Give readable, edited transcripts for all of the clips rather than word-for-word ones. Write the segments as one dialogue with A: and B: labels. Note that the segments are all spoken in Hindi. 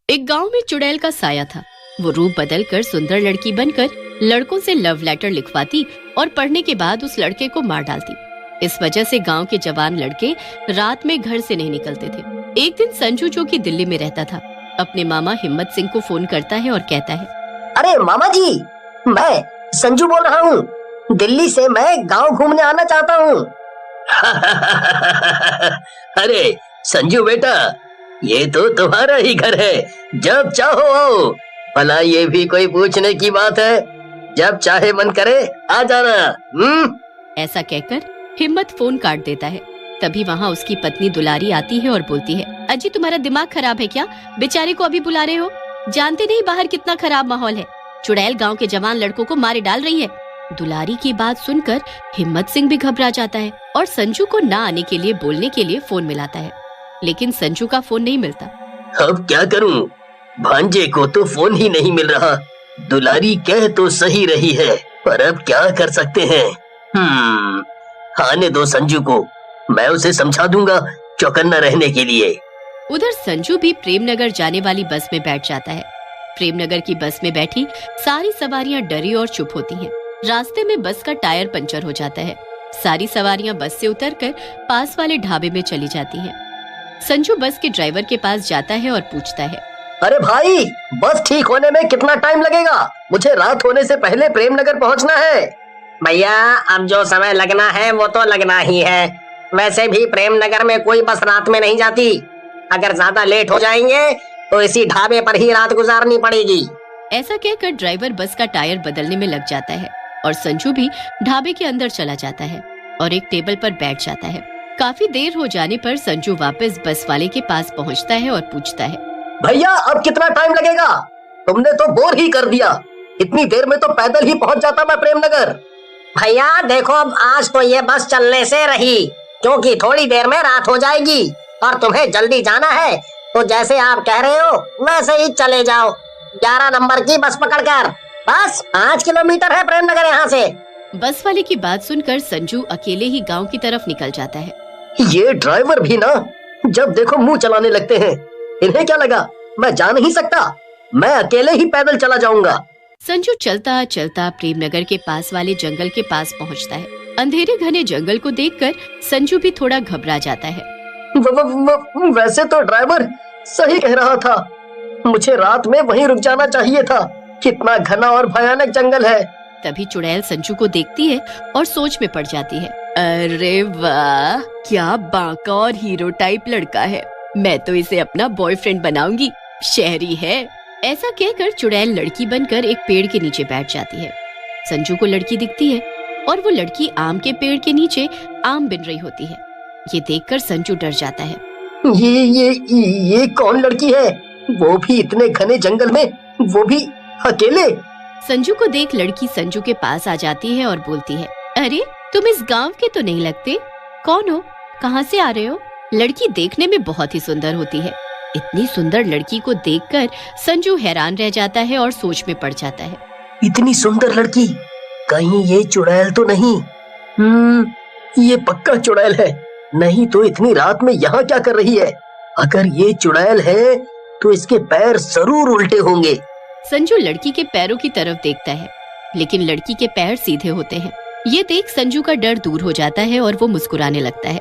A: एक गांव में चुड़ैल का साया था। वो रूप बदलकर सुंदर लड़की बनकर लड़कों से लव लेटर लिखवाती और पढ़ने के बाद उस लड़के को मार डालती। इस वजह से गांव के जवान लड़के रात में घर से नहीं निकलते थे। एक दिन संजू, जो कि दिल्ली में रहता था, अपने मामा हिम्मत सिंह को फोन करता है और कहता है,
B: अरे मामा जी, मैं संजू बोल रहा हूँ। दिल्ली से मैं गांव घूमने आना चाहता हूँ।
C: अरे संजू बेटा, ये तो तुम्हारा ही घर है, जब चाहो आओ। भला ये भी कोई पूछने की बात है? जब चाहे मन करे आ जाना।
A: ऐसा कहकर हिम्मत फोन काट देता है। तभी वहाँ उसकी पत्नी दुलारी आती है और बोलती है, अजी तुम्हारा दिमाग खराब है क्या? बेचारे को अभी बुला रहे हो? जानते नहीं बाहर कितना खराब माहौल है। चुड़ैल गांव के जवान लड़कों को मारे डाल रही है। दुलारी की बात सुनकर हिम्मत सिंह भी घबरा जाता है और संजू को ना आने के लिए बोलने के लिए फोन मिलाता है, लेकिन संजू का फोन नहीं मिलता।
C: अब क्या करूं? भांजे को तो फोन ही नहीं मिल रहा। दुलारी कह तो सही रही है, पर अब क्या कर सकते हैं? आने दो संजू को, मैं उसे समझा दूंगा चौकन्ना रहने के लिए।
A: उधर संजू भी प्रेमनगर जाने वाली बस में बैठ जाता है। प्रेमनगर की बस में बैठी सारी सवारियां डरी और चुप होती हैं। रास्ते में बस का टायर पंचर हो जाता है। सारी सवारियां बस से उतरकर पास वाले ढाबे में चली जाती हैं। संजू बस के ड्राइवर के पास जाता है और पूछता है,
B: अरे भाई, बस ठीक होने में कितना टाइम लगेगा? मुझे रात होने से पहले प्रेमनगर पहुंचना है।
D: भैया, अब जो समय लगना है वो तो लगना ही है। वैसे भी प्रेमनगर में कोई बस रात में नहीं जाती। अगर ज्यादा लेट हो जाएंगे तो इसी ढाबे पर ही रात गुजारनी पड़ेगी।
A: ऐसा कहकर ड्राइवर बस का टायर बदलने में लग जाता है और संजू भी ढाबे के अंदर चला जाता है और एक टेबल पर बैठ जाता है। काफी देर हो जाने पर संजू वापस बस वाले के पास पहुंचता है और पूछता है,
B: भैया अब कितना टाइम लगेगा? तुमने तो बोर ही कर दिया। इतनी देर में तो पैदल ही पहुंच जाता मैं प्रेमनगर।
D: भैया देखो, अब आज तो ये बस चलने से रही, क्योंकि थोड़ी देर में रात हो जाएगी और तुम्हें जल्दी जाना है, तो जैसे आप कह रहे हो वैसे ही चले जाओ। 11 नंबर की बस पकड़कर। बस 5 किलोमीटर है प्रेमनगर यहाँ से।
A: बस वाले की बात सुनकर संजू अकेले ही गांव की तरफ निकल जाता है।
B: ये ड्राइवर भी ना, जब देखो मुंह चलाने लगते हैं। इन्हें क्या लगा मैं जा नहीं सकता? मैं अकेले ही पैदल चला जाऊंगा।
A: संजू चलता चलता प्रेमनगर के पास वाले जंगल के पास पहुंचता है। अंधेरे घने जंगल को देखकर संजू भी थोड़ा घबरा जाता है।
B: वैसे तो ड्राइवर सही कह रहा था, मुझे रात में वहीं रुक जाना चाहिए था। कितना घना और भयानक जंगल है।
A: तभी चुड़ैल संजू को देखती है और सोच में पड़ जाती है। अरे वाह, क्या बांका और हीरो टाइप लड़का है। मैं तो इसे अपना बॉयफ्रेंड बनाऊंगी। शहरी है। ऐसा कहकर चुड़ैल लड़की बनकर एक पेड़ के नीचे बैठ जाती है। संजू को लड़की दिखती है और वो लड़की आम के पेड़ के नीचे आम बिन रही होती है। ये देखकर संजू डर जाता है।
B: ये कौन लड़की है? वो भी इतने घने जंगल में, वो भी अकेले।
A: संजू को देख लड़की संजू के पास आ जाती है और बोलती है, अरे तुम इस गांव के तो नहीं लगते। कौन हो? कहाँ से आ रहे हो? लड़की देखने में बहुत ही सुंदर होती है। इतनी सुंदर लड़की को देखकर संजू हैरान रह जाता है और सोच में पड़ जाता है।
B: इतनी सुंदर लड़की, कहीं ये चुड़ैल तो नहीं? ये पक्का चुड़ैल है। नहीं तो इतनी रात में यहाँ क्या कर रही है? अगर ये चुड़ैल है तो इसके पैर जरूर उल्टे होंगे।
A: संजू लड़की के पैरों की तरफ देखता है, लेकिन लड़की के पैर सीधे होते हैं। ये देख संजू का डर दूर हो जाता है और वो मुस्कुराने लगता है।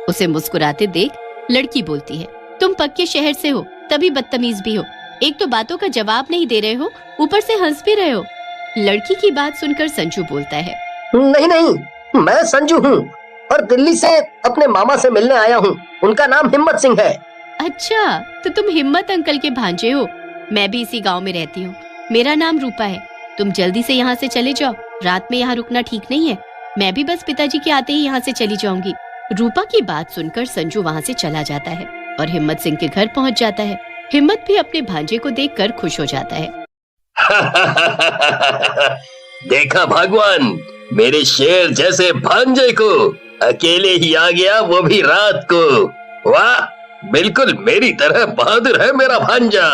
A: उसे मुस्कुराते देख लड़की बोलती है, तुम पक्के शहर से हो, तभी बदतमीज भी हो। एक तो बातों का जवाब नहीं दे रहे हो, ऊपर से हंस भी रहे हो। लड़की की बात सुनकर संजू बोलता है,
B: नहीं, मैं संजू हूँ और दिल्ली से अपने मामा से मिलने आया हूँ। उनका नाम हिम्मत सिंह है।
A: अच्छा, तो तुम हिम्मत अंकल के भांजे हो। मैं भी इसी गांव में रहती हूँ। मेरा नाम रूपा है। तुम जल्दी से यहाँ से चले जाओ, रात में यहाँ रुकना ठीक नहीं है। मैं भी बस पिताजी के आते ही यहाँ से चली जाऊंगी। रूपा की बात सुनकर संजू वहाँ से चला जाता है और हिम्मत सिंह के घर पहुँच जाता है। हिम्मत भी अपने भांजे को देखकर खुश हो जाता है।
C: देखा भगवान, मेरे शेर जैसे भांजे को अकेले ही आ गया, वो भी रात को। वाह, बिल्कुल मेरी तरह बहादुर है मेरा भांजा।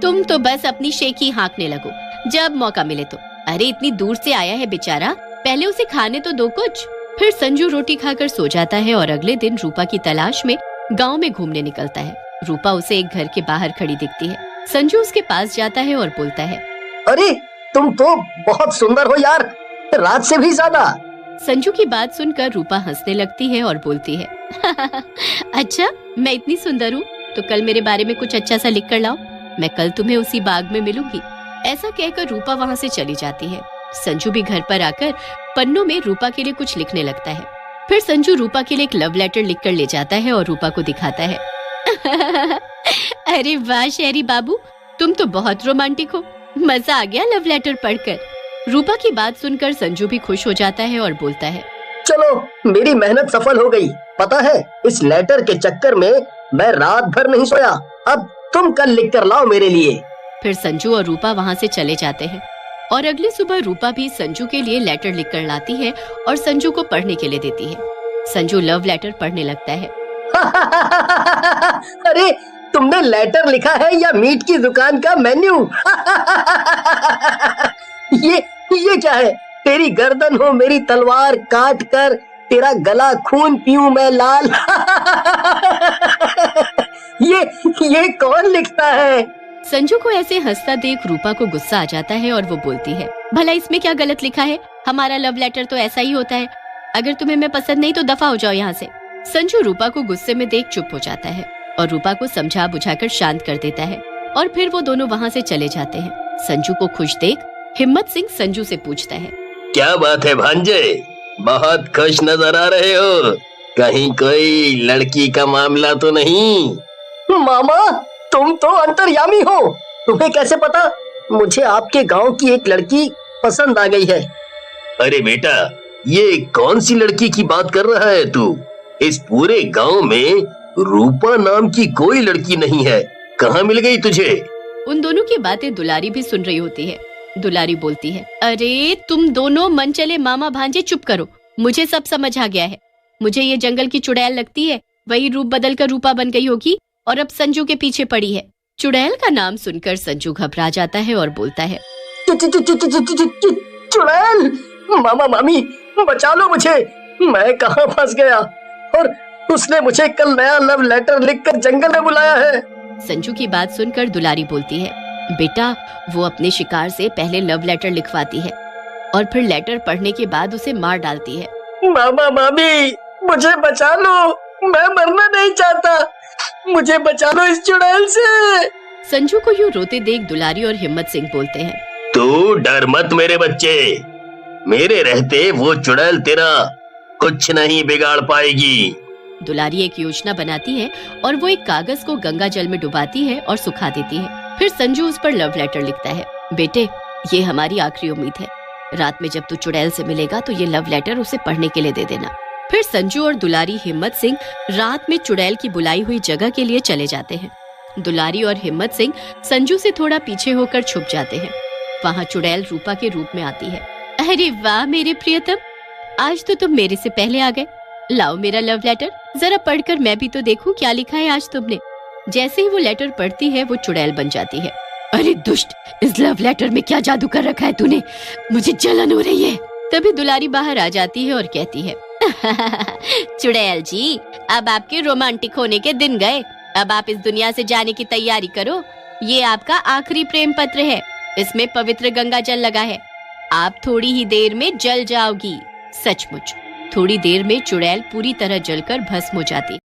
A: तुम तो बस अपनी शेखी हाँकने लगो जब मौका मिले तो। अरे इतनी दूर से आया है बेचारा, पहले उसे खाने तो दो कुछ। फिर संजू रोटी खाकर सो जाता है और अगले दिन रूपा की तलाश में गांव में घूमने निकलता है। रूपा उसे एक घर के बाहर खड़ी दिखती है। संजू उसके पास जाता है और बोलता है,
B: अरे तुम तो बहुत सुंदर हो यार, रात से भी ज्यादा।
A: संजू की बात सुनकर रूपा हंसने लगती है और बोलती है, अच्छा मैं इतनी सुंदर हूँ तो कल मेरे बारे में कुछ अच्छा सा लिख कर लाओ, मैं कल तुम्हें उसी बाग में मिलूंगी। ऐसा कहकर रूपा वहाँ से चली जाती है। संजू भी घर पर आकर पन्नों में रूपा के लिए कुछ लिखने लगता है। फिर संजू रूपा के लिए एक लव लेटर लिखकर ले जाता है और रूपा को दिखाता है। अरे वाह शहरी बाबू, तुम तो बहुत रोमांटिक हो, मजा आ गया लव लेटर पढ़कर। रूपा की बात सुनकर संजू भी खुश हो जाता है और बोलता है,
B: चलो मेरी मेहनत सफल हो गई। पता है इस लेटर के चक्कर में मैं रात भर नहीं सोया। अब तुम कल लिख कर लाओ मेरे लिए।
A: फिर संजू और रूपा वहाँ से चले जाते हैं और अगली सुबह रूपा भी संजू के लिए लेटर लिखकर लाती है और संजू को पढ़ने के लिए देती है। संजू लव लेटर पढ़ने लगता है।
B: अरे तुमने लेटर लिखा है या मीट की दुकान का मेन्यू? ये क्या है? तेरी गर्दन हो मेरी तलवार, काट कर तेरा गला खून पीऊं मैं लाल। ये कौन लिखता है?
A: संजू को ऐसे हंसता देख रूपा को गुस्सा आ जाता है और वो बोलती है, भला इसमें क्या गलत लिखा है? हमारा लव लेटर तो ऐसा ही होता है। अगर तुम्हें मैं पसंद नहीं तो दफा हो जाओ यहाँ से। संजू रूपा को गुस्से में देख चुप हो जाता है और रूपा को समझा बुझाकर शांत कर देता है और फिर वो दोनों वहाँ से चले जाते हैं। संजू को खुश देख हिम्मत सिंह संजू से पूछता है,
C: क्या बात है भांजे, बहुत खुश नजर आ रहे हो, कहीं कोई लड़की का मामला तो नहीं?
B: मामा तुम तो अंतर्यामी हो, तुम्हें कैसे पता? मुझे आपके गांव की एक लड़की पसंद आ गई है।
C: अरे बेटा, ये कौन सी लड़की की बात कर रहा है तू? इस पूरे गांव में रूपा नाम की कोई लड़की नहीं है, कहाँ मिल गई तुझे?
A: उन दोनों की बातें दुलारी भी सुन रही होती है। दुलारी बोलती है, अरे तुम दोनों मन चले मामा भांजे चुप करो, मुझे सब समझ आ गया है। मुझे ये जंगल की चुड़ैल लगती है, वही रूप बदल कर रूपा बन गई होगी और अब संजू के पीछे पड़ी है। चुड़ैल का नाम सुनकर संजू घबरा जाता है और बोलता है,
B: चुड़ैल, मामा मामी बचा लो मुझे, मैं कहाँ फंस गया? और उसने मुझे कल नया लव लेटर लिखकर जंगल में बुलाया है।
A: संजू की बात सुनकर दुलारी बोलती है, बेटा वो अपने शिकार से पहले लव लेटर लिखवाती है और फिर लेटर पढ़ने के बाद उसे मार डालती है।
B: मामा मामी मुझे बचा लो, मैं मरना नहीं चाहता, मुझे बचा लो इस चुड़ैल से।
A: संजू को यूं रोते देख दुलारी और हिम्मत सिंह बोलते हैं,
C: तू डर मत मेरे बच्चे, मेरे रहते वो चुड़ैल तेरा कुछ नहीं बिगाड़ पाएगी।
A: दुलारी एक योजना बनाती है और वो एक कागज को गंगा जल में डुबाती है और सुखा देती है। फिर संजू उस पर लव लेटर लिखता है, बेटे ये हमारी आखिरी उम्मीद है, रात में जब तू चुड़ैल से मिलेगा तो ये लव लेटर उसे पढ़ने के लिए दे देना। फिर संजू और दुलारी हिम्मत सिंह रात में चुड़ैल की बुलाई हुई जगह के लिए चले जाते हैं। दुलारी और हिम्मत सिंह संजू से थोड़ा पीछे होकर छुप जाते हैं। वहाँ चुड़ैल रूपा के रूप में आती है। अरे वाह मेरे प्रियतम, आज तो तुम मेरे से पहले आ गए। लाओ मेरा लव लेटर, जरा पढ़कर मैं भी तो देखूं क्या लिखा है आज तुमने। जैसे ही वो लेटर पढ़ती है वो चुड़ैल बन जाती है। अरे दुष्ट, इस लव लेटर में क्या जादू कर रखा है तूने, मुझे जलन हो रही है। तभी दुलारी बाहर आ जाती है और कहती है, चुड़ैल जी अब आपके रोमांटिक होने के दिन गए, अब आप इस दुनिया से जाने की तैयारी करो। ये आपका आखिरी प्रेम पत्र है, इसमें पवित्र गंगा जल लगा है, आप थोड़ी ही देर में जल जाओगी। सचमुच थोड़ी देर में चुड़ैल पूरी तरह जलकर भस्म हो जाती।